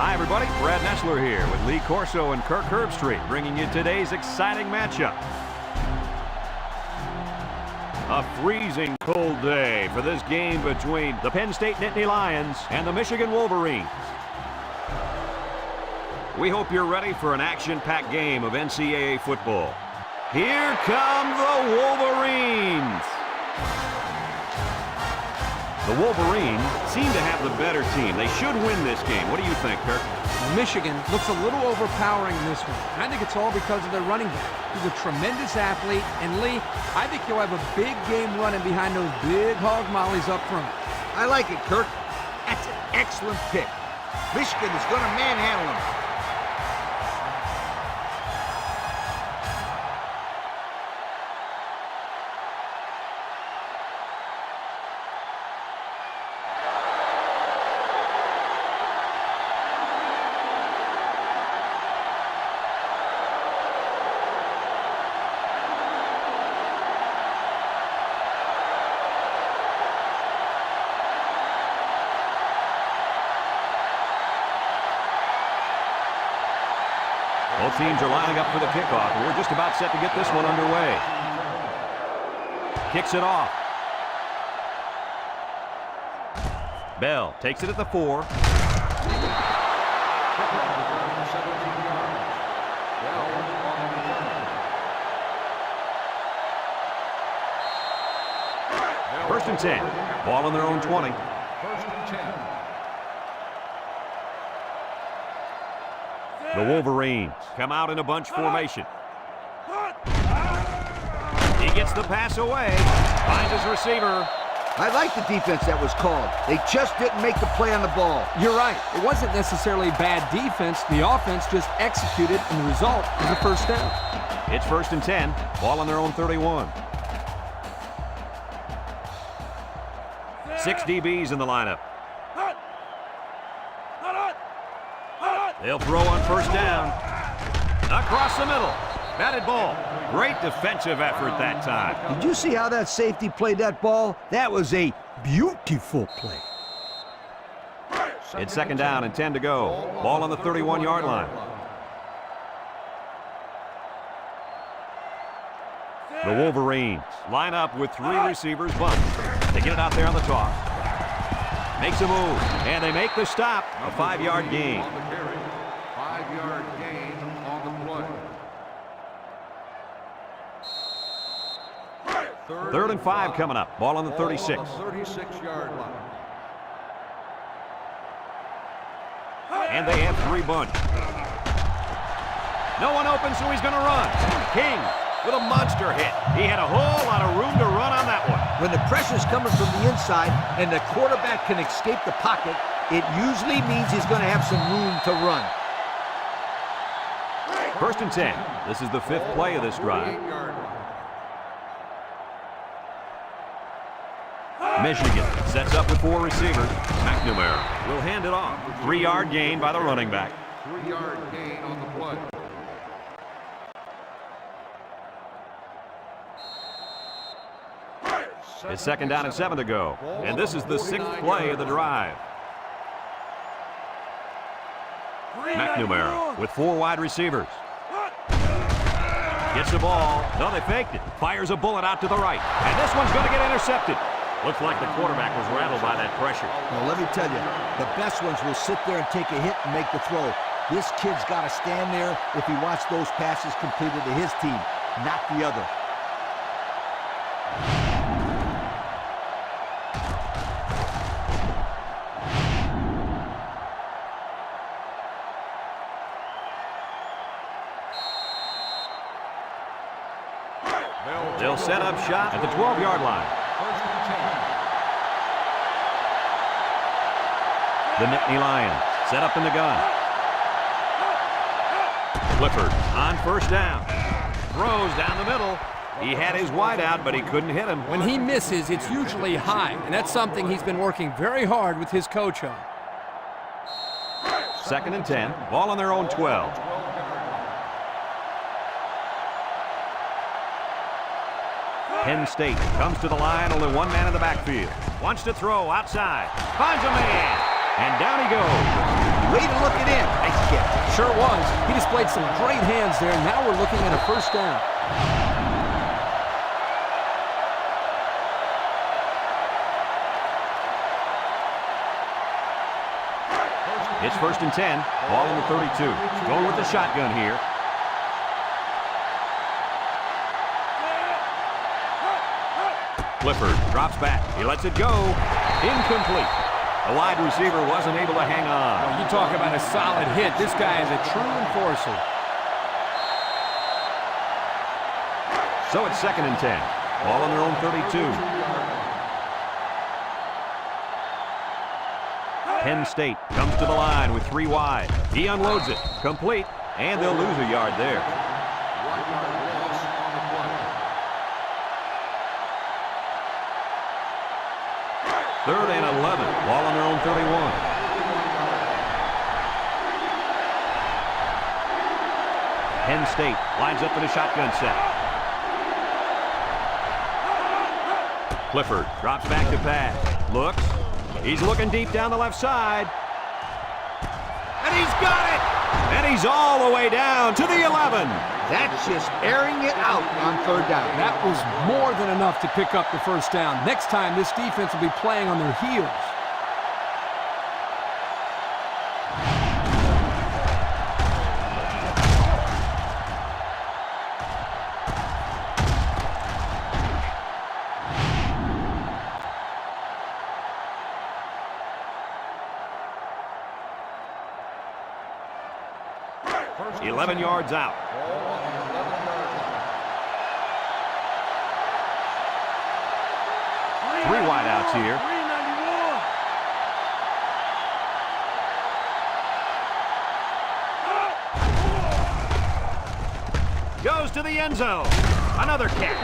Hi, everybody. Brad Nessler here with Lee Corso and Kirk Herbstreit, bringing you today's exciting matchup. A freezing cold day for this game between the Penn State Nittany Lions and the Michigan Wolverines. We hope you're ready for an action-packed game of NCAA football. Here come the Wolverines! The Wolverines seem to have the better team. They should win this game. What do you think, Kirk? Michigan looks a little overpowering in this one. I think it's all because of their running back. He's a tremendous athlete, and Lee, I think he'll have a big game running behind those big hog mollies up front. I like it, Kirk. That's an excellent pick. Michigan is going to manhandle them. Both teams are lining up for the kickoff, and we're just about set to get this one underway. Kicks it off. Bell takes it at the 4. First and 10. Ball on their own 20. First and 10. The Wolverines come out in a bunch formation. He gets the pass away, finds his receiver. I like the defense that was called. They just didn't make the play on the ball. You're right. It wasn't necessarily bad defense. The offense just executed, and the result is a first down. It's first and 10. Ball on their own 31. 6 DBs in the lineup. They'll throw on first down. Across the middle. Batted ball. Great defensive effort that time. Did you see how that safety played that ball? That was a beautiful play. It's second down and 10 to go. Ball on the 31-yard line. The Wolverines line up with 3 receivers bunt. They get it out there on the toss. Makes a move, and they make the stop. A 5-yard gain. 5-yard gain on the play. Third and 5 coming up. Ball on the 36. 36-yard line. And they have 3 bunch. No one open, so he's going to run. King with a monster hit. He had a whole lot of room to run on that one. When the pressure's coming from the inside and the quarterback can escape the pocket, it usually means he's going to have some room to run. First and 10. This is the 5th play of this drive. Michigan sets up with 4 receivers. McNamara will hand it off. 3-yard gain by the running back. 3-yard gain on the play. It's second down and 7 to go. And this is the 6th play of the drive. McNamara with 4 wide receivers. Gets the ball. No, they faked it. Fires a bullet out to the right. And this one's going to get intercepted. Looks like the quarterback was rattled by that pressure. Well, let me tell you, the best ones will sit there and take a hit and make the throw. This kid's got to stand there if he wants those passes completed to his team, not the other. They'll set up shop at the 12-yard line. The Nittany Lions set up in the gun. Clifford on first down. Throws down the middle. He had his wide out, but he couldn't hit him. When he misses, it's usually high, and that's something he's been working very hard with his coach on. Second and 10. Ball on their own 12. Penn State comes to the line, only 1 man in the backfield. Wants to throw outside. Finds a man. And down he goes. Way to look it in. Nice catch. Sure was. He displayed some great hands there. Now we're looking at a first down. It's 1st and 10. Ball in the 32. Going with the shotgun here. Clifford drops back. He lets it go. Incomplete. The wide receiver wasn't able to hang on. Well, you talk about a solid hit. This guy is a true enforcer. So it's 2nd and 10. Ball on their own 32. Penn State comes to the line with 3 wide. He unloads it. Complete. And they'll lose a yard there. 1 yard loss on the play. 3rd and 11. Ball on their own 31. Penn State lines up in a shotgun set. Clifford drops back to pass. Looks. He's looking deep down the left side. And he's got it! And he's all the way down to the 11. That's just airing it out on 3rd down. That was more than enough to pick up the first down. Next time, this defense will be playing on their heels. First and 11 10. yards out. Ball on the 11-yard line. 3 wideouts here. Goes to the end zone. Another catch.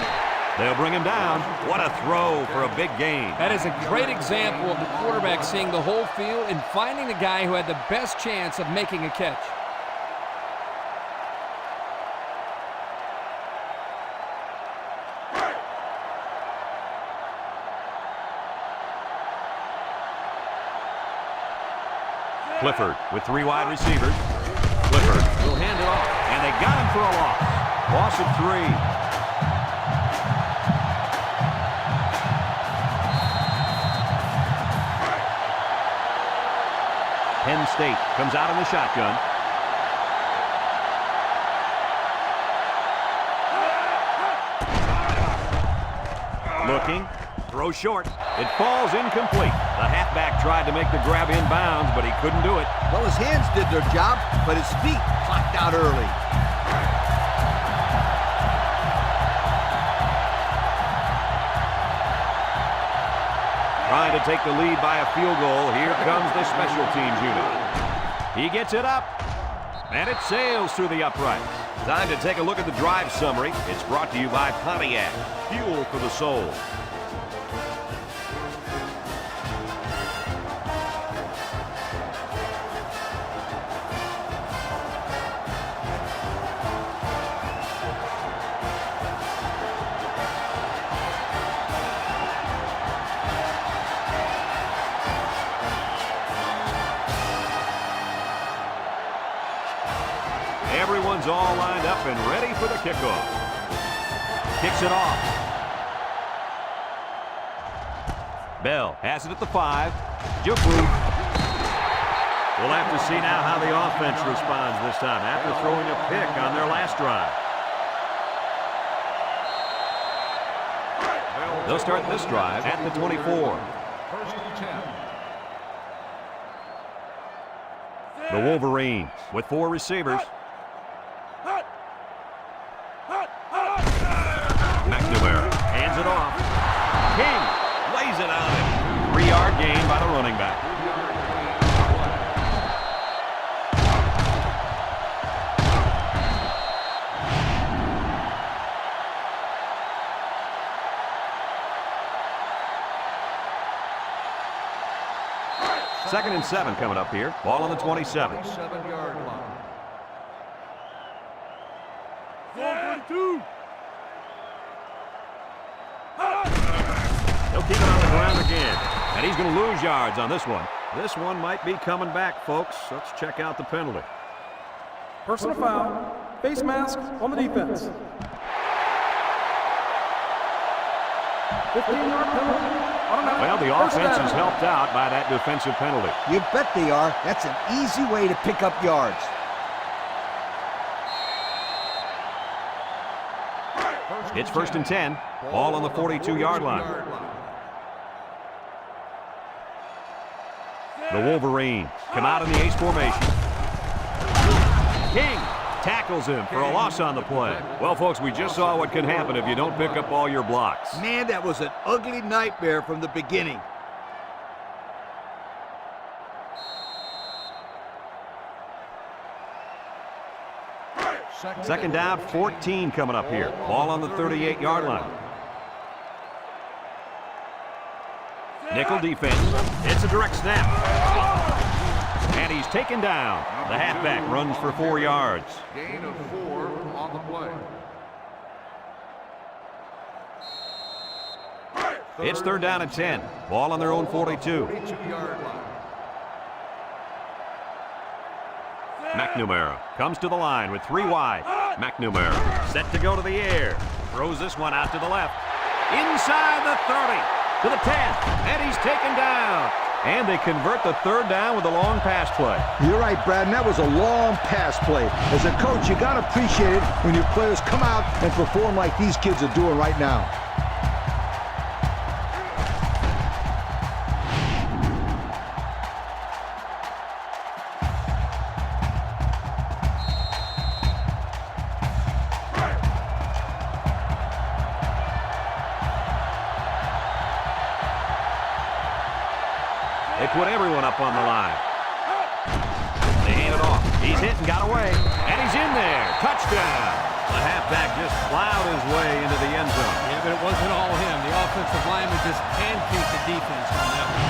They'll bring him down. What a throw for a big gain. That is a great example of the quarterback seeing the whole field and finding the guy who had the best chance of making a catch. Clifford with 3 wide receivers. Clifford will hand it off. And they got him for a loss. Loss of 3. Penn State comes out in the shotgun. Looking. Throw short. It falls incomplete. The halfback tried to make the grab inbounds, but he couldn't do it. Well, his hands did their job, but his feet clocked out early. Trying to take the lead by a field goal. Here comes the special teams unit. He gets it up, and it sails through the uprights. Time to take a look at the drive summary. It's brought to you by Pontiac, fuel for the soul. Everyone's all lined up and ready for the kickoff. Kicks it off. Bell has it at the 5. Jukwu. We'll have to see now how the offense responds this time after throwing a pick on their last drive. They'll start this drive at the 24. First and 10. The Wolverines with 4 receivers. McNamara hands it off. King lays it on him. 3-yard gain by the running back. 3-yard gain. Second and 7 coming up here. Ball on the 27. 27-yard line. He'll keep it on the ground again. And he's going to lose yards on this one. This one might be coming back, folks. Let's check out the penalty. Personal foul, face mask on the defense. 15-yard penalty. Automatic. Well, the First offense down. is helped out by that defensive penalty. You bet they are. That's an easy way to pick up yards. It's 1st and 10. Ball on the 42-yard line. The Wolverines come out in the ace formation. King tackles him for a loss on the play. Well, folks, we just saw what can happen if you don't pick up all your blocks. Man, that was an ugly nightmare from the beginning. Second down, 14 coming up here. Ball on the 38-yard line. Nickel defense. It's a direct snap. And he's taken down. The halfback runs for 4 yards. Gain of 4 on the play. It's 3rd down and 10. Ball on their own 42. 42-yard line. McNamara comes to the line with 3 wide. McNamara set to go to the air. Throws this one out to the left. Inside the 30, to the 10, and he's taken down. And they convert the 3rd down with a long pass play. You're right, Brad, and that was a long pass play. As a coach, you got to appreciate it when your players come out and perform like these kids are doing right now. They put everyone up on the line. They hand it off. He's hit and got away. And he's in there. Touchdown. The halfback just plowed his way into the end zone. Yeah, but it wasn't all him. The offensive lineman just pancaked the defense on that one.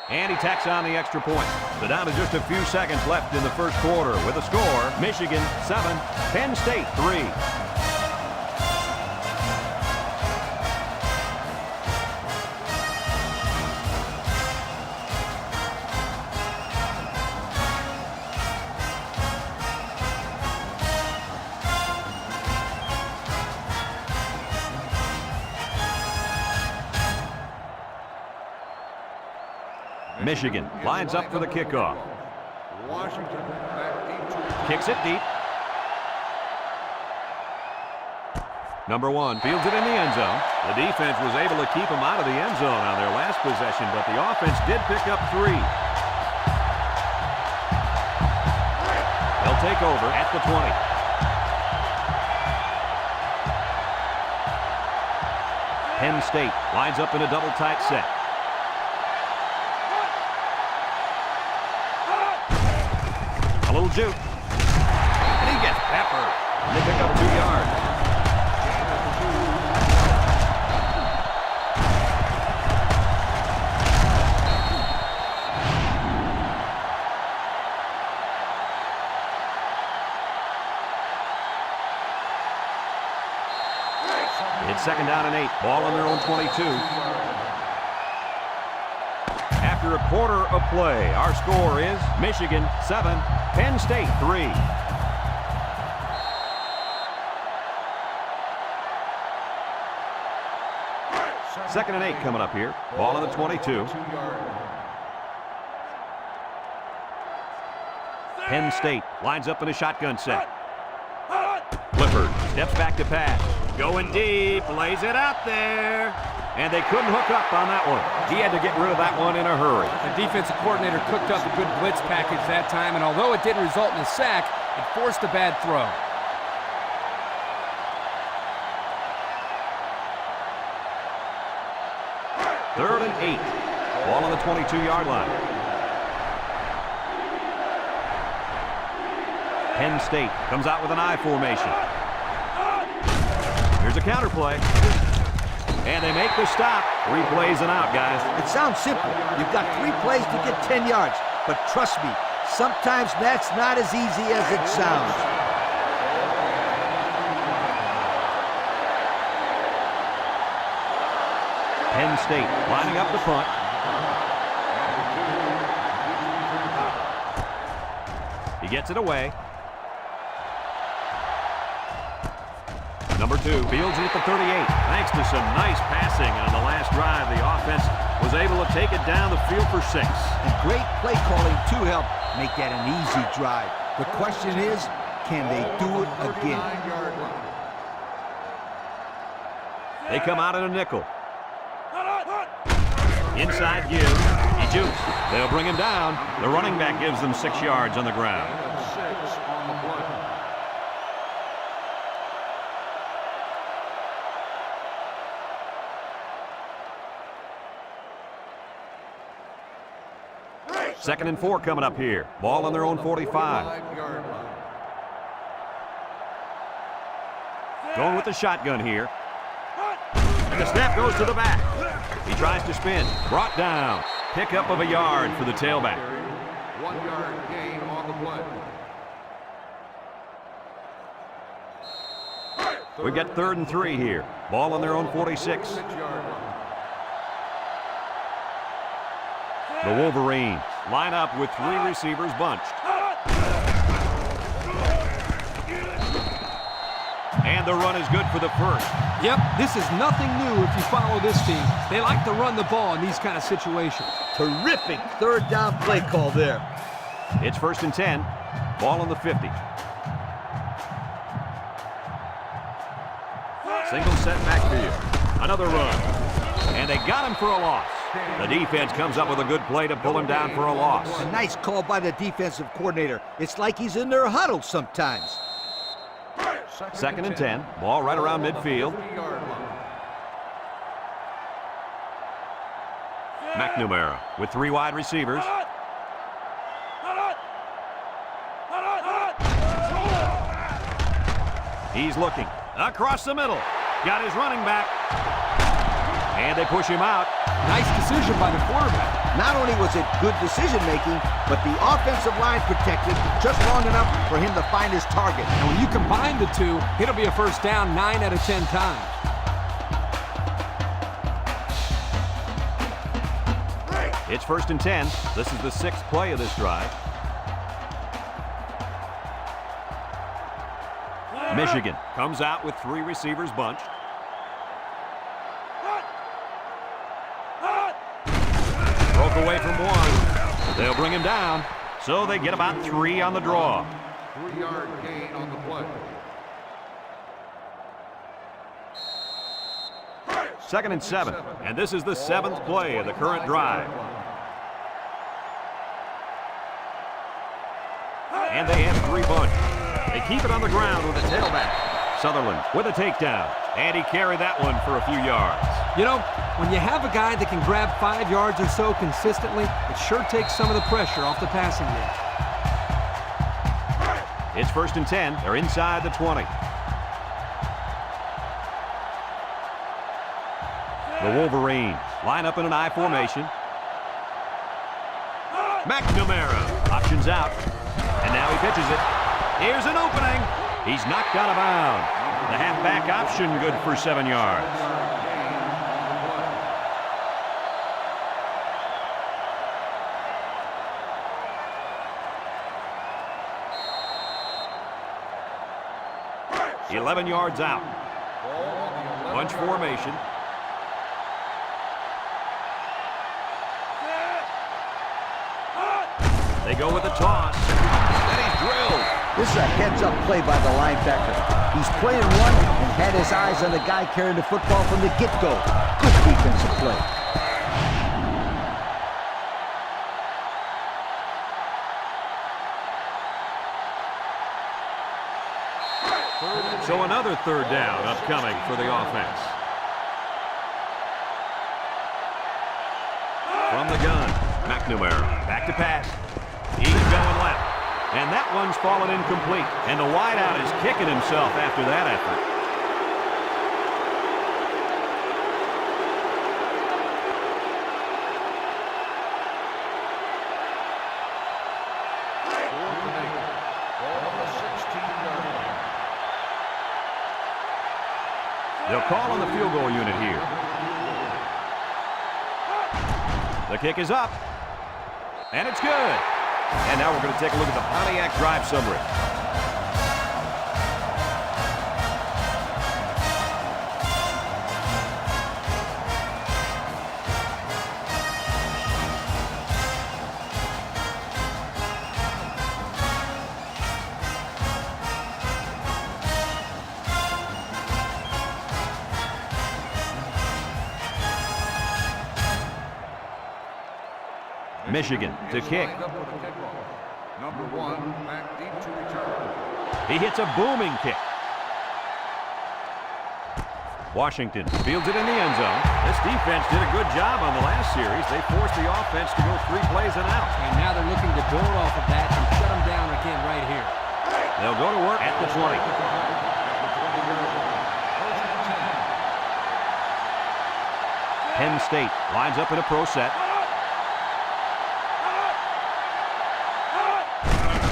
And he tacks on the extra point. So down to just a few seconds left in the first quarter with a score, Michigan 7, Penn State 3. Michigan lines up for the kickoff. Washington back deep to Kicks it deep. Number 1 fields it in the end zone. The defense was able to keep him out of the end zone on their last possession, but the offense did pick up 3. They'll take over at the 20. Penn State lines up in a double tight set. A little juke. And he gets peppered. And they pick up 2 yards. It's 2nd down and 8. Ball on their own 22. After a quarter of play, our score is Michigan 7, Penn State 3. Second and 8 coming up here. Ball on the 22. Penn State lines up in a shotgun set. Clifford steps back to pass. Going deep, lays it out there. And they couldn't hook up on that one. He had to get rid of that one in a hurry. The defensive coordinator cooked up a good blitz package that time, and although it didn't result in a sack, it forced a bad throw. Third and 8. Ball on the 22-yard line. Penn State comes out with an I formation. Here's a counter play. And they make the stop. 3 plays and out, guys. It sounds simple. You've got 3 plays to get 10 yards. But trust me, sometimes that's not as easy as it sounds. Penn State lining up the punt. He gets it away. Number 2 fields it at the 38. Thanks to some nice passing on the last drive, the offense was able to take it down the field for 6. And great play calling to help make that an easy drive. The question is, can they do it again? They come out in a nickel. Inside give. He jukes. They'll bring him down. The running back gives them 6 yards on the ground. 6 on the play. Second and 4 coming up here. Ball on their own 45. 5-yard line. Going with the shotgun here. And the snap goes to the back. He tries to spin. Brought down. Pickup of a yard for the tailback. 1-yard gain on the play. We've got 3rd and 3 here. Ball on their own 46. 6-yard line. The Wolverines line up with 3 receivers bunched. And the run is good for the first. Yep, this is nothing new if you follow this team. They like to run the ball in these kind of situations. Terrific 3rd down play call there. It's 1st and 10. Ball on the 50. Single set backfield. Another run. And they got him for a loss. The defense comes up with a good play to pull him down for a loss. A nice call by the defensive coordinator. It's like he's in their huddle sometimes. 2nd and 10. Ball right around midfield. 3-yard line. McNamara with 3 wide receivers. He's looking across the middle. Got his running back. And they push him out. Nice decision by the quarterback. Not only was it good decision-making, but the offensive line protected just long enough for him to find his target. And when you combine the two, it'll be a first down 9 out of 10 times. It's 1st and 10. This is the 6th play of this drive. Michigan comes out with 3 receivers bunched. Broke away from 1. They'll bring him down. So they get about 3 on the draw. 3-yard gain on the play. 2nd and 7. And this is the 7th play of the current drive. And they have 3 bunch. They keep it on the ground with a tailback. Sutherland with a takedown. And he carried that one for a few yards. You know, when you have a guy that can grab 5 yards or so consistently, it sure takes some of the pressure off the passing game. It's 1st and 10. They're inside the 20. The Wolverines line up in an I formation. McNamara options out. And now he pitches it. Here's an opening. He's knocked out of bounds. The halfback option good for 7 yards. He 11 yards out. Bunch formation. They go with a toss. And he's drilled. This is a heads-up play by the linebacker. He's playing one and had his eyes on the guy carrying the football from the get-go. Good defensive play. So another 3rd down upcoming for the offense. From the gun, McNamara back to pass. He's going left. And that one's fallen incomplete. And the wideout is kicking himself after that effort. They'll call on the field goal unit here. The kick is up. And it's good. And now we're going to take a look at the Pontiac drive summary. Michigan to kick. Number 1, back deep to return. He hits a booming kick. Washington fields it in the end zone. This defense did a good job on the last series. They forced the offense to go 3 plays and out. And now they're looking to build off of that and shut them down again right here. They'll go to work at the 20. Penn State lines up in a pro set.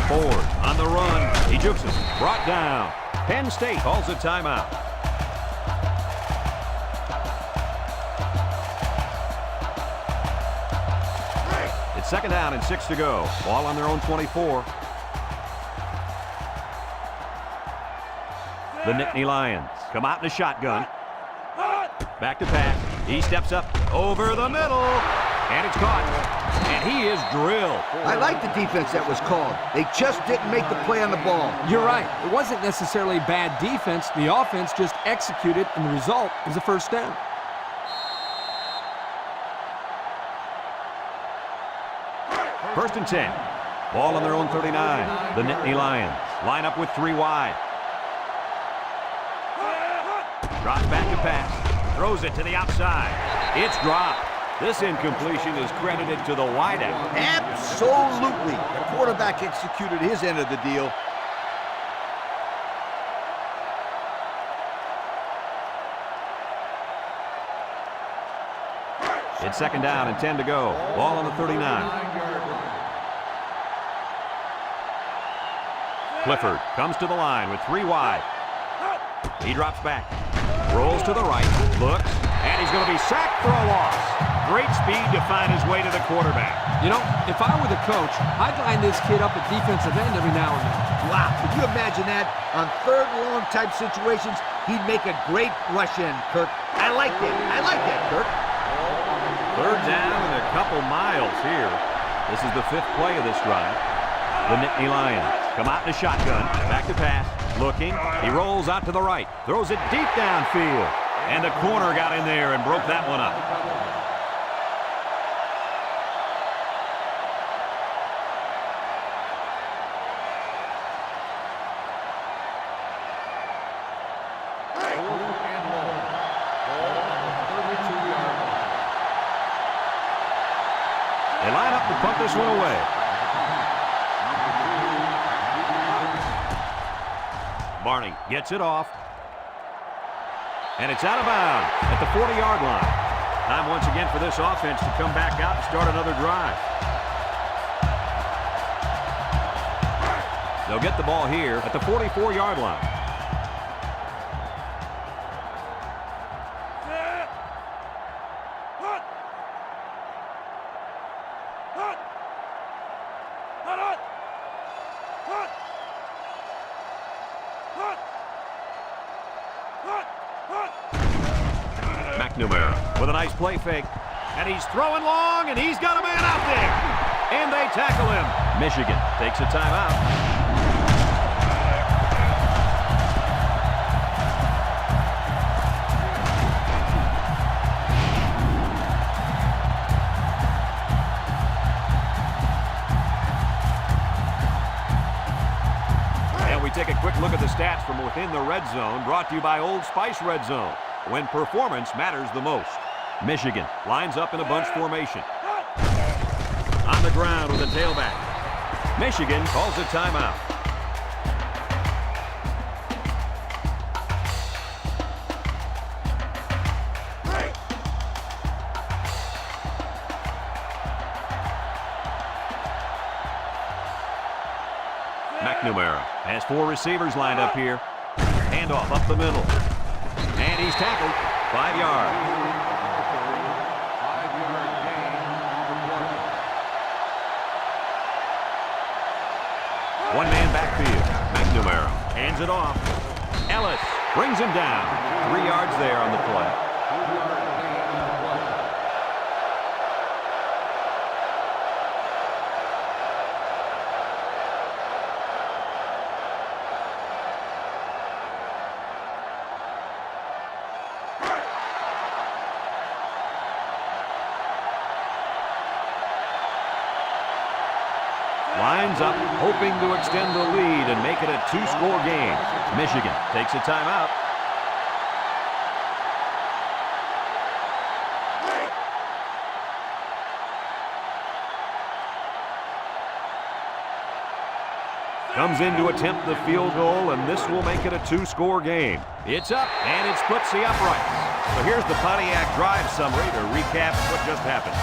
Ford on the run. He jukes it. Brought down. Penn State calls a timeout. It's 2nd down and 6 to go. Ball on their own 24. The Nittany Lions come out in a shotgun. Back to pass. He steps up over the middle. And it's caught. And he is drilled. I like the defense that was called. They just didn't make the play on the ball. You're right. It wasn't necessarily bad defense. The offense just executed, and the result is a first down. First and 10. Ball on their own 39. The Nittany Lions line up with 3 wide. Drops back to pass. Throws it to the outside. It's dropped. This incompletion is credited to the wideout. Absolutely. The quarterback executed his end of the deal. It's 2nd down and 10 to go. Ball on the 39. Clifford comes to the line with 3 wide. He drops back. Rolls to the right. Looks. And he's going to be sacked for a loss. Great speed to find his way to the quarterback. You know, if I were the coach, I'd line this kid up at defensive end every now and then. Wow, could you imagine that? On 3rd and long type situations, he'd make a great rush in, Kirk. I like that. I like that, Kirk. 3rd down and a couple miles here. This is the 5th play of this drive. The Nittany Lions come out in a shotgun. Back to pass. Looking. He rolls out to the right. Throws it deep downfield. And the corner got in there and broke that one up. They line up to punt this one away. Barney gets it off. And it's out of bounds at the 40-yard line. Time once again for this offense to come back out and start another drive. They'll get the ball here at the 44-yard line. McNamara with a nice play fake. And he's throwing long, and he's got a man out there. And they tackle him. Michigan takes a timeout. And we take a quick look at the stats from within the red zone, brought to you by Old Spice Red Zone, when performance matters the most. Michigan lines up in a bunch formation. On the ground with a tailback. Michigan calls a timeout. McNamara has 4 receivers lined up here. Handoff up the middle. And he's tackled. 5 yards. 5-yard gain on the play. One-man backfield. McNamara hands it off. Ellis brings him down. 3 yards there on the play. 2-yard gain on the play. Lines up, hoping to extend the lead and make it a 2-score game. Michigan takes a timeout. Comes in to attempt the field goal, and this will make it a 2-score game. It's up, and it splits the uprights. So here's the Pontiac drive summary to recap what just happened.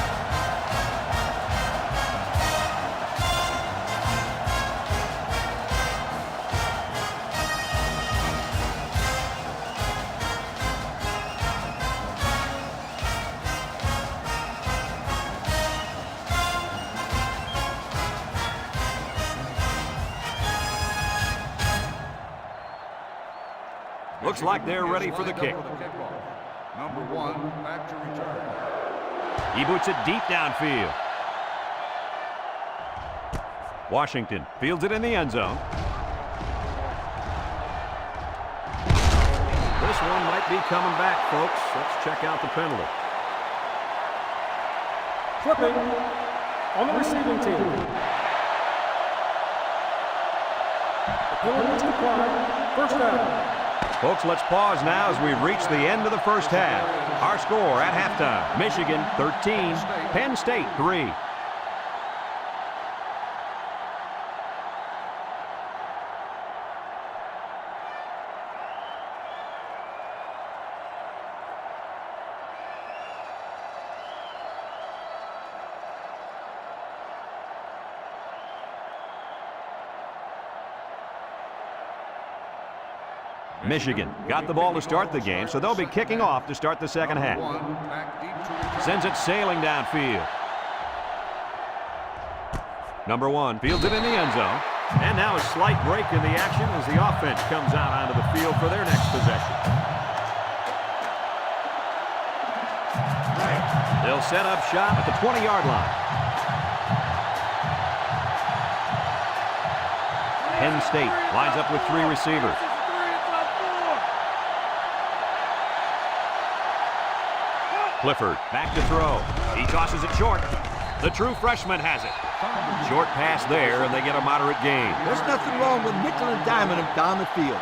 Looks like they're ready for the kick. Number 1, back to return. He boots it deep downfield. Washington fields it in the end zone. This one might be coming back, folks. Let's check out the penalty. Flipping on the receiving team. The penalty is declined. First down. Folks, let's pause now as we've reached the end of the first half. Our score at halftime, Michigan 13, Penn State 3. Michigan got the ball to start the game, so they'll be kicking off to start the second half. Sends it sailing downfield. Number 1 fields it in the end zone. And now a slight break in the action as the offense comes out onto the field for their next possession. They'll set up shop at the 20-yard line. Penn State lines up with 3 receivers. Clifford back to throw. He tosses it short. The true freshman has it. Short pass there, and they get a moderate gain. There's nothing wrong with nickel and diming him down the field.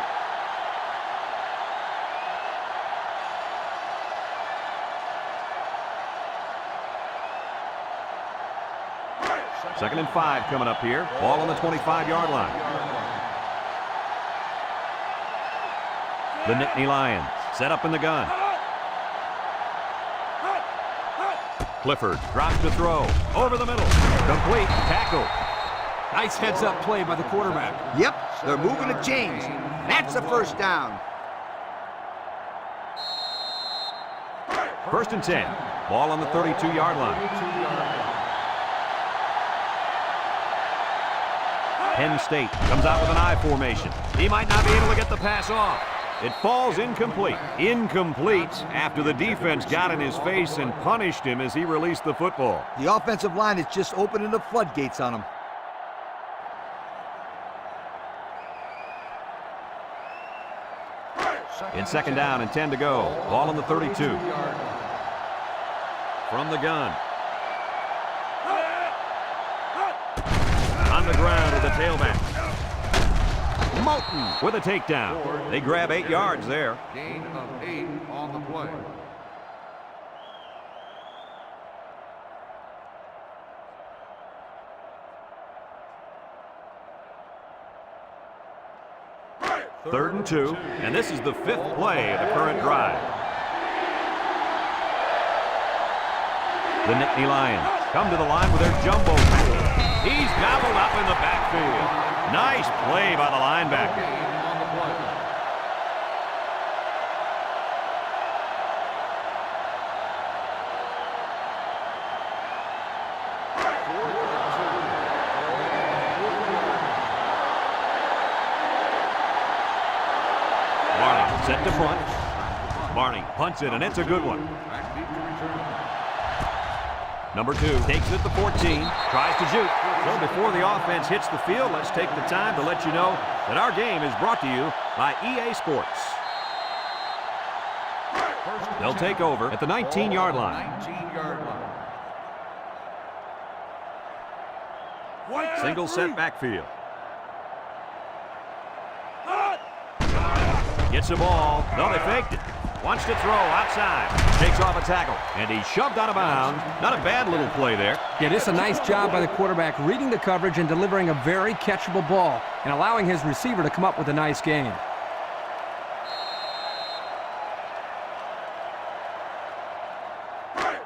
Second and 5 coming up here. Ball on the 25-yard line. The Nittany Lions set up in the gun. Clifford drops to throw. Over the middle. Complete. Tackle. Nice heads-up play by the quarterback. Yep, they're moving the chains. That's a first down. First and 10. Ball on the 32-yard line. Penn State comes out with an I formation. He might not be able to get the pass off. It falls incomplete. Incomplete after the defense got in his face and punished him as he released the football. The offensive line is just opening the floodgates on him. It's second down and 10 to go. Ball on the 32. From the gun. On the ground with the tailback. Moulton with a takedown. They grab 8 yards there. Gain of 8 on the play. 3rd and 2, and this is the 5th play of the current drive. The Nittany Lions come to the line with their jumbo package. He's gobbled up in the backfield. Nice play by the linebacker. Set to front. Barney punts it, and it's a good one. Number 2 takes it at the 14, tries to juke. So before the offense hits the field, let's take the time to let you know that our game is brought to you by EA Sports. They'll take over at the 19-yard line. Single set backfield. Gets the ball. No, they faked it. Wants to throw outside. Takes off a tackle. And he's shoved out of bounds. Not a bad little play there. Yeah, this is a nice job by the quarterback reading the coverage and delivering a very catchable ball and allowing his receiver to come up with a nice gain.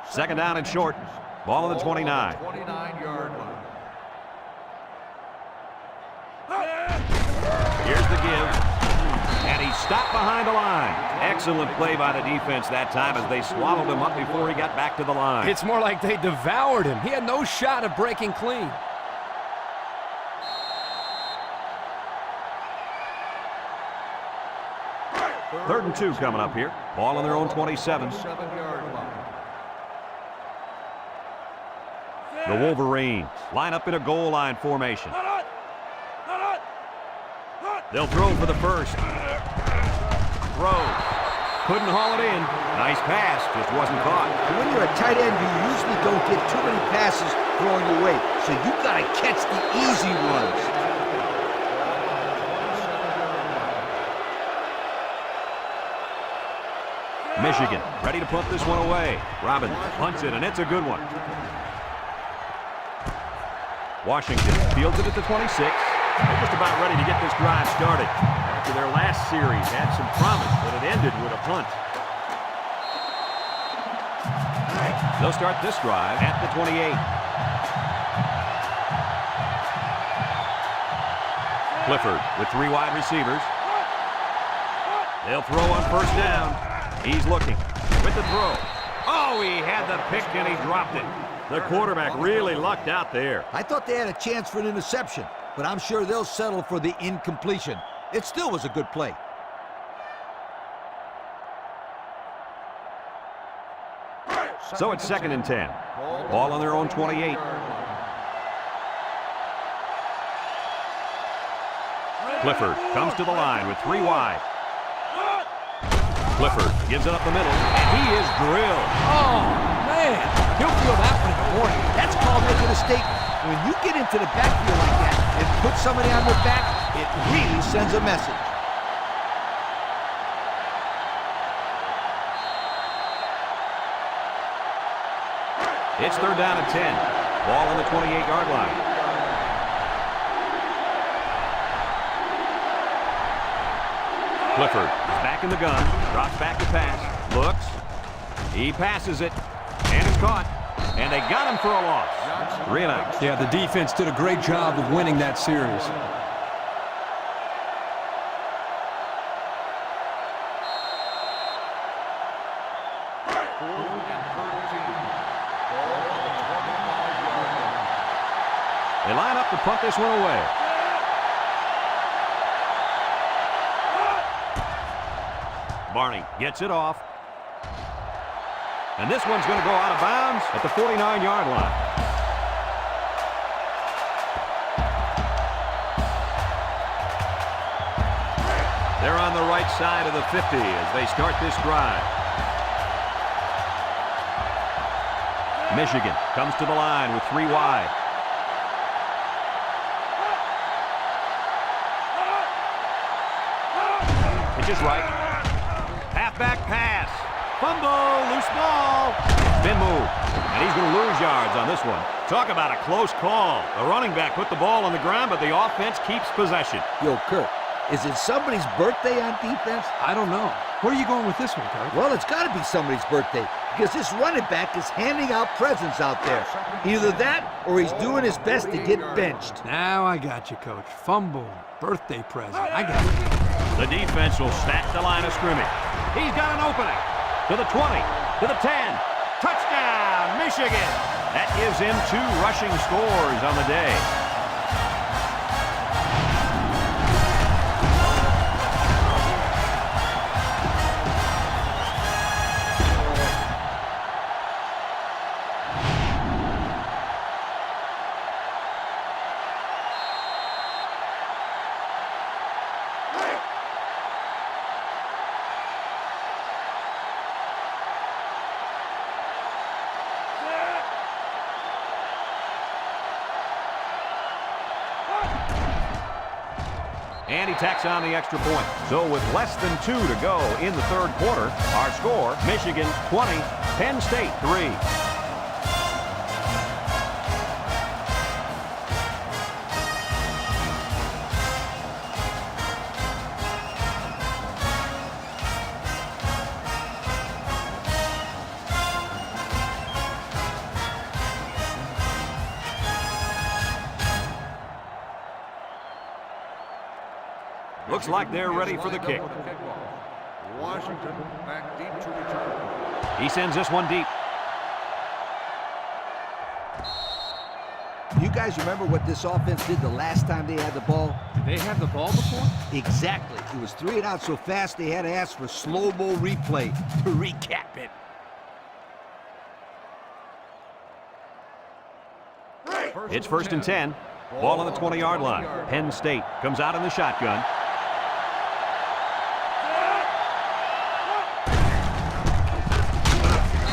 Second down and short. Ball on the 29. 29-yard line. Here's the give. And he stopped behind the line. Excellent play by the defense that time as they swallowed him up before he got back to the line. It's more like they devoured him. He had no shot of breaking clean. Third and 2 coming up here. Ball on their own 27. 7-yard line. The Wolverines line up in a goal line formation. They'll throw for the first. Throws. Couldn't haul it in. Nice pass, just wasn't caught. When you're a tight end, you usually don't get too many passes thrown your way, so you got to catch the easy ones. Michigan ready to punt this one away. Robbins punts it, and it's a good one. Washington fields it at the 26. They're just about ready to get this drive started. After their last series had some promise, but it ended with a punt. They'll start this drive at the 28. Clifford with 3 wide receivers. They'll throw on first down. He's looking with the throw. Oh, he had the pick and he dropped it. The quarterback really lucked out there. I thought they had a chance for an interception, but I'm sure they'll settle for the incompletion. It still was a good play. So it's 2nd and 10. Ball on their own 28. Clifford comes to the line with 3 wide. Clifford gives it up the middle, and he is drilled. Oh, man. He'll feel that one in the morning. That's called making a statement. When you get into the backfield like that and put somebody on their back, it really sends a message. It's 3rd down and 10. Ball on the 28-yard line. Clifford is back in the gun, drops back to pass, looks, he passes it, and it's caught, and they got him for a loss. 3 and out. Yeah, the defense did a great job of winning that series. They line up to punt this one away. Barney gets it off. And this one's going to go out of bounds at the 49-yard line. They're on the right side of the 50 as they start this drive. Michigan comes to the line with 3 wide. Pitch is right. Halfback pass. Fumble, loose ball. Been moved. And he's going to lose yards on this one. Talk about a close call. The running back put the ball on the ground, but the offense keeps possession. Yo, Kurt, Is it somebody's birthday on defense? I don't know. Where are you going with this one, Coach? Well, it's got to be somebody's birthday because this running back is handing out presents out there. Either that or he's doing his best to get benched. Now I got you, Coach. Fumble, birthday present. I got you. The defense will stack the line of scrimmage. He's got an opening. To the 20, to the 10. Touchdown, Michigan! That gives him 2 rushing scores on the day. And he tacks on the extra point. So with less than 2 to go in the third quarter, our score, Michigan 20, Penn State 3. Looks like they're ready for the kick. Washington back deep to return. He sends this one deep. You guys remember what this offense did the last time they had the ball? Did they have the ball before? Exactly. It was 3 and out so fast they had to ask for slow-mo replay to recap it. It's 1st and 10. Ball on the 20-yard line. Penn State comes out in the shotgun.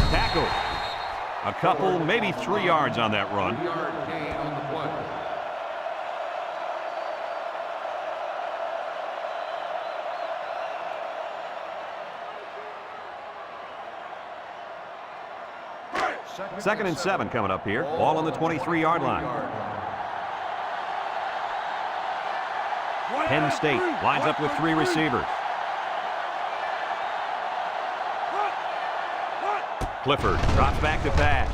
Tackle. A couple, maybe 3 yards on that run. 3-yard gain on the play. Second and 7 coming up here. Ball on the 23-yard line. Penn State lines up with 3 receivers. Clifford drops back to pass.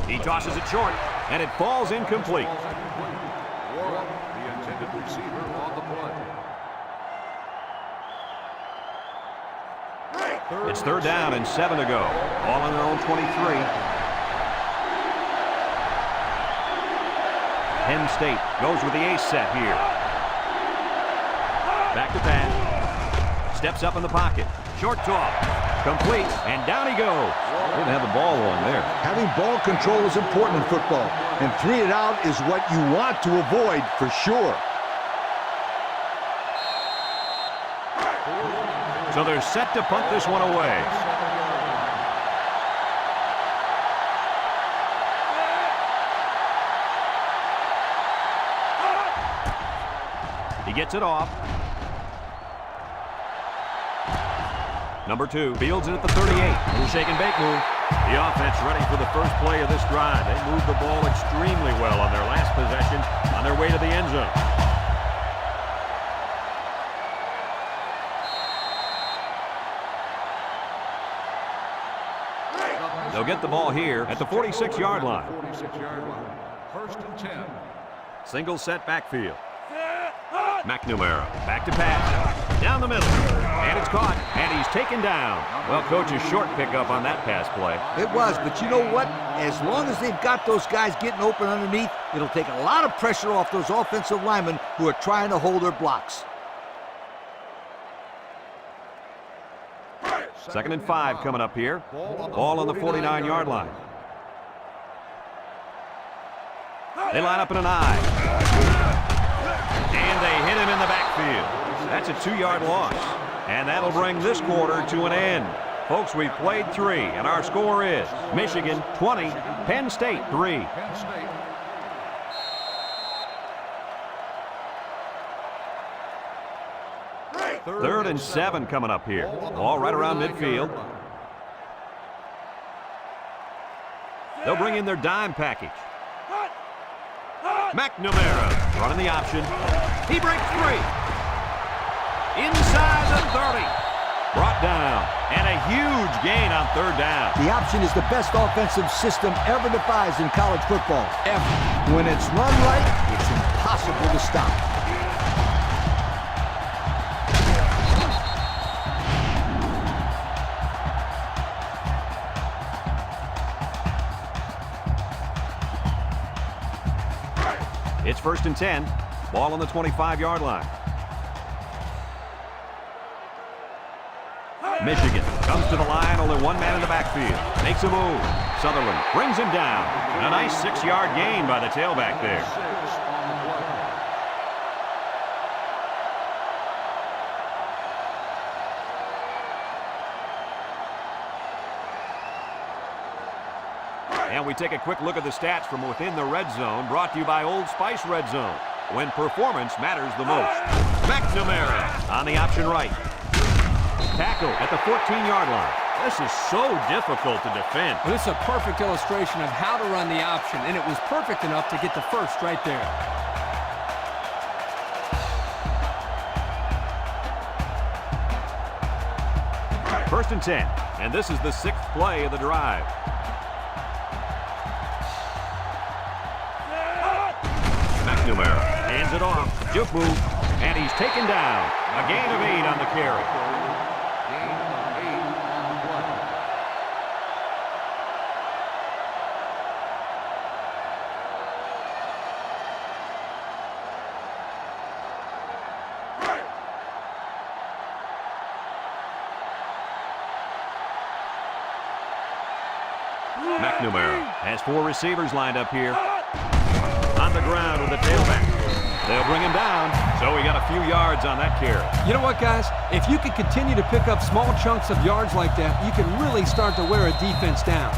He tosses it short, and it falls incomplete. Warren, the intended receiver on the play. It's 3rd down and 7 to go. Ball on their own 23. Penn State goes with the ace set here. Back to pass. Steps up in the pocket. Short toss. Complete. And down he goes. Didn't have the ball long there. Having ball control is important in football, and 3 and out is what you want to avoid for sure. So they're set to punt this one away. He gets it off. Number 2 fields it at the 38. Little shake and bake move. The offense ready for the first play of this drive. They moved the ball extremely well on their last possession on their way to the end zone. They'll get the ball here at the 46-yard line. 46-yard line. 1st and 10. Single set backfield. McNamara back to pass. Down the middle. And it's caught. And he's taken down. Well, coach, a short pickup on that pass play. It was, but you know what? As long as they've got those guys getting open underneath, it'll take a lot of pressure off those offensive linemen who are trying to hold their blocks. 2nd and 5 coming up here. Ball on the 49-yard line. They line up in an I. And they hit him in the backfield. That's a 2-yard loss. And that'll bring this quarter to an end. Folks, we've played 3, and our score is Michigan 20, Penn State 3. Penn State. Third and 7 coming up here. Ball right around midfield. They'll bring in their dime package. McNamara running the option. He breaks free. Inside the 30. Brought down. And a huge gain on third down. The option is the best offensive system ever devised in college football. Ever. When it's run right, it's impossible to stop. It's 1st and 10. Ball on the 25-yard line. Michigan comes to the line, only one man in the backfield. Makes a move. Sutherland brings him down. A nice 6-yard gain by the tailback there. And we take a quick look at the stats from within the red zone, brought to you by Old Spice Red Zone, when performance matters the most. McNamara on the option right. Tackle at the 14-yard line. This is so difficult to defend. Well, this is a perfect illustration of how to run the option, and it was perfect enough to get the first right there. First and 10, and this is the 6th play of the drive. McNamara hands it off. Juke move, and he's taken down. A gain of 8 on the carry. Gain of 8 on the play. McNamara has 4 receivers lined up here. On the ground with the tailback. They'll bring him down, so he got a few yards on that carry. You know what, guys? If you can continue to pick up small chunks of yards like that, you can really start to wear a defense down.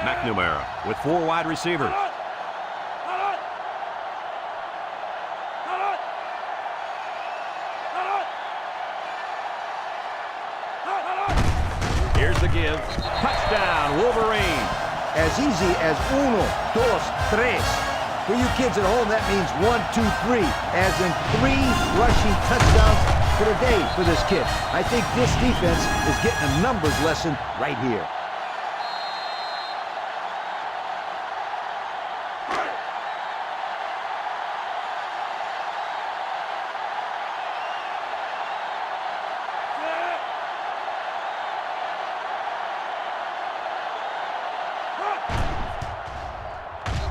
McNamara with 4 wide receivers. Here's the give. Touchdown, Wolverine. As easy as uno, dos, tres. For you kids at home, that means 1, 2, 3. As in 3 rushing touchdowns for the day for this kid. I think this defense is getting a numbers lesson right here.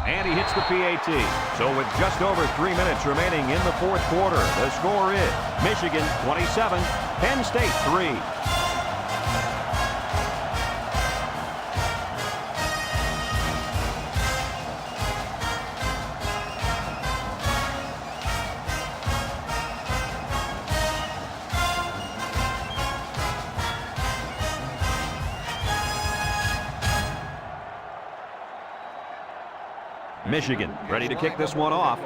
And he hits the PAT. So with just over 3 minutes remaining in the 4th quarter, the score is Michigan 27, Penn State 3. Michigan ready to kick this one off.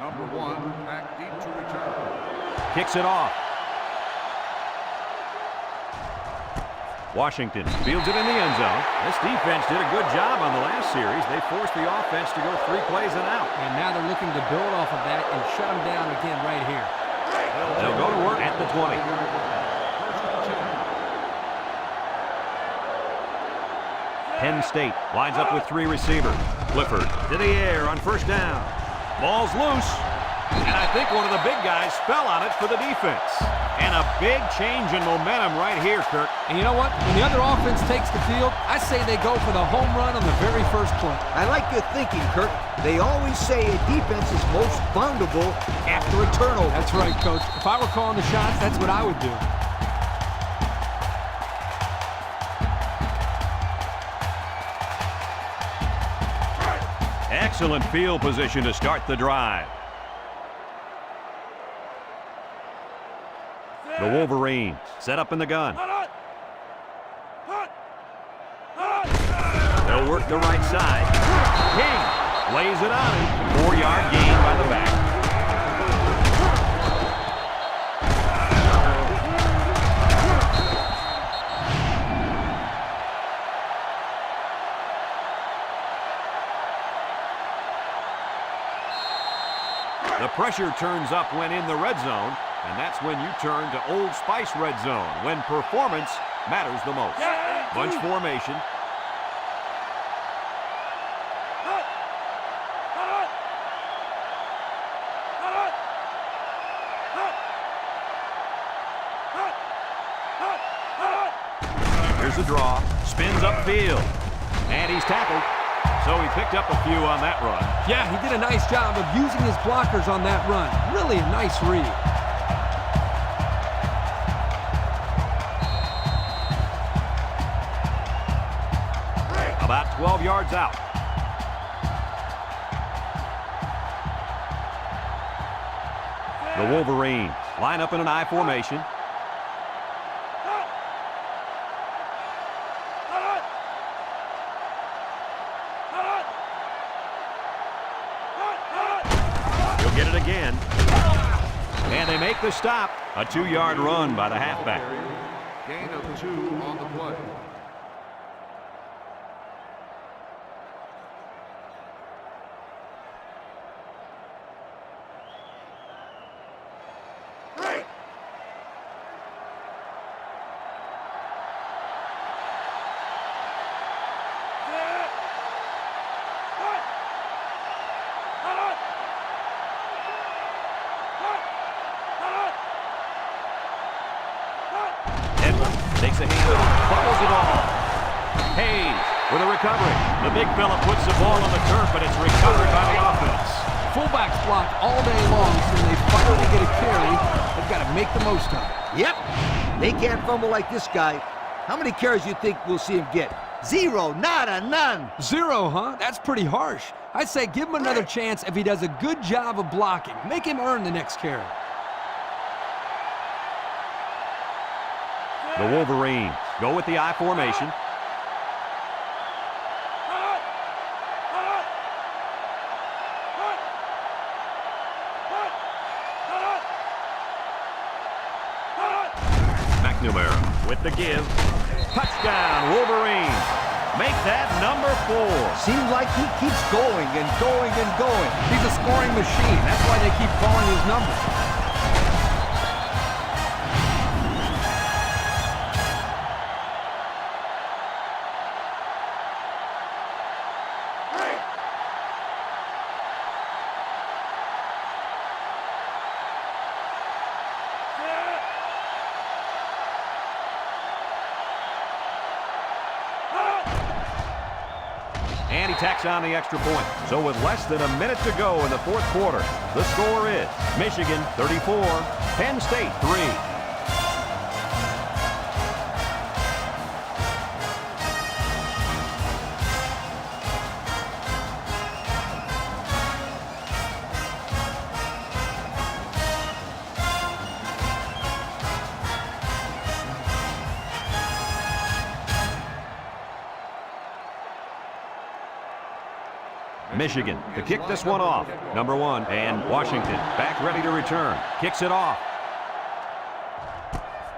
Number 1, back deep to return. Kicks it off. Washington fields it in the end zone. This defense did a good job on the last series. They forced the offense to go 3 plays and out. And now they're looking to build off of that and shut them down again right here. They'll go to work at the 20. Penn State lines up with 3 receivers. Clifford to the air on first down. Ball's loose. And I think one of the big guys fell on it for the defense. And a big change in momentum right here, Kirk. And you know what? When the other offense takes the field, I say they go for the home run on the very first play. I like your thinking, Kirk. They always say a defense is most vulnerable after a turnover. That's right, Coach. If I were calling the shots, that's what I would do. Excellent field position to start the drive. The Wolverines set up in the gun. They'll work the right side. King lays it on him. 4-yard gain by the back. The pressure turns up when in the red zone, and that's when you turn to Old Spice red zone, when performance matters the most. Bunch formation. Here's the draw. Spins upfield. And he's tackled. So he picked up a few on that run. Yeah, he did a nice job of using his blockers on that run. Really a nice read. About 12 yards out. The Wolverines line up in an I formation. He'll get it again. And they make the stop. A 2-yard run by the halfback. Gain of 2 on the play. Takes a handoff, fumbles it all. Hayes with a recovery. The big fella puts the ball on the turf, but it's recovered by the offense. Fullbacks block all day long, so when they finally get a carry, they've got to make the most of it. Yep. They can't fumble like this guy. How many carries do you think we'll see him get? 0, nada, none. 0, huh? That's pretty harsh. I'd say give him another chance if he does a good job of blocking. Make him earn the next carry. The Wolverines go with the I formation. McNamara with the give. Touchdown, Wolverines. Make that number 4. Seems like he keeps going and going and going. He's a scoring machine. That's why they keep calling his number. And he tacks on the extra point. So with less than a minute to go in the 4th quarter, the score is Michigan 34, Penn State 3. Michigan to kick this one off. Number 1, and Washington back ready to return. Kicks it off.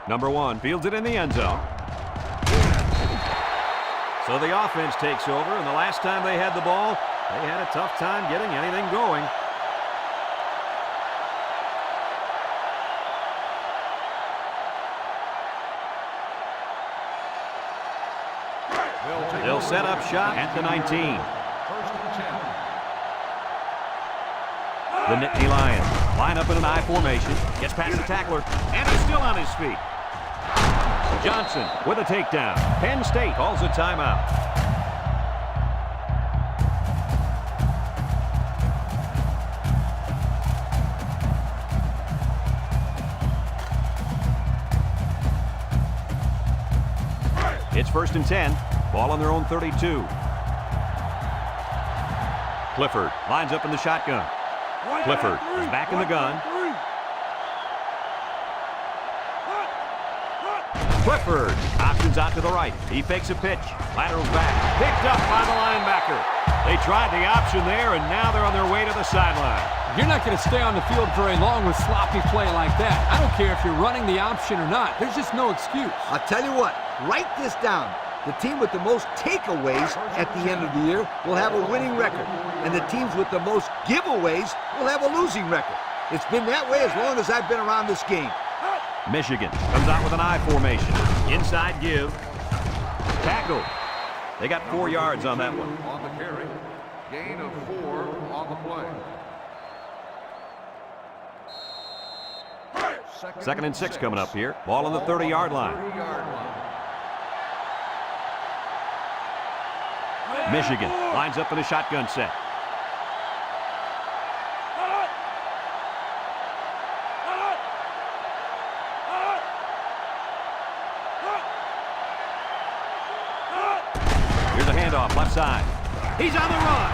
Number 1 fields it in the end zone. So the offense takes over, and the last time they had the ball, they had a tough time getting anything going. They'll set up shop at the 19. The Nittany Lions line up in an I formation. Gets past the tackler, and he's still on his feet. Johnson with a takedown. Penn State calls a timeout. It's 1st and 10. Ball on their own 32. Clifford lines up in the shotgun. Clifford is back in the gun. Clifford options out to the right. He fakes a pitch. Laterals back. Picked up by the linebacker. They tried the option there, and now they're on their way to the sideline. You're not going to stay on the field very long with sloppy play like that. I don't care if you're running the option or not. There's just no excuse. I'll tell you what. Write this down. The team with the most takeaways at the end of the year will have a winning record, and the teams with the most giveaways will have a losing record. It's been that way as long as I've been around this game. Michigan comes out with an I formation. Inside give. Tackle. They got 4 yards on that one. On the carry. Gain of 4 on the play. Second and 6 coming up here. Ball on the 30-yard line. 30-yard line. Michigan lines up in a shotgun set. Here's a handoff left side. He's on the run.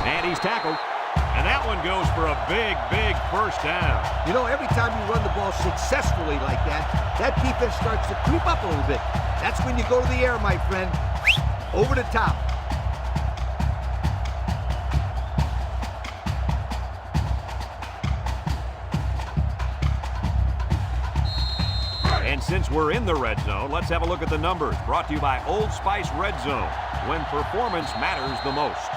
And he's tackled. And that one goes for a big, big first down. You know, every time you run the ball successfully like that, that defense starts to creep up a little bit. That's when you go to the air, my friend. Over the top. And since we're in the red zone, let's have a look at the numbers. Brought to you by Old Spice Red Zone, when performance matters the most.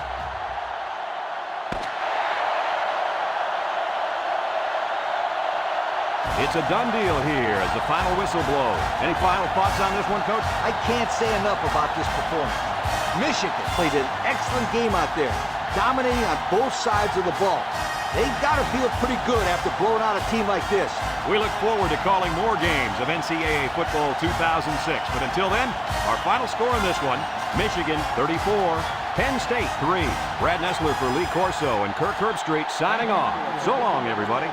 It's a done deal here as the final whistle blows. Any final thoughts on this one, Coach? I can't say enough about this performance. Michigan played an excellent game out there, dominating on both sides of the ball. They've got to feel pretty good after blowing out a team like this. We look forward to calling more games of NCAA football 2006. But until then, our final score in this one, Michigan 34, Penn State 3. Brad Nessler for Lee Corso and Kirk Herbstreit signing off. So long, everybody.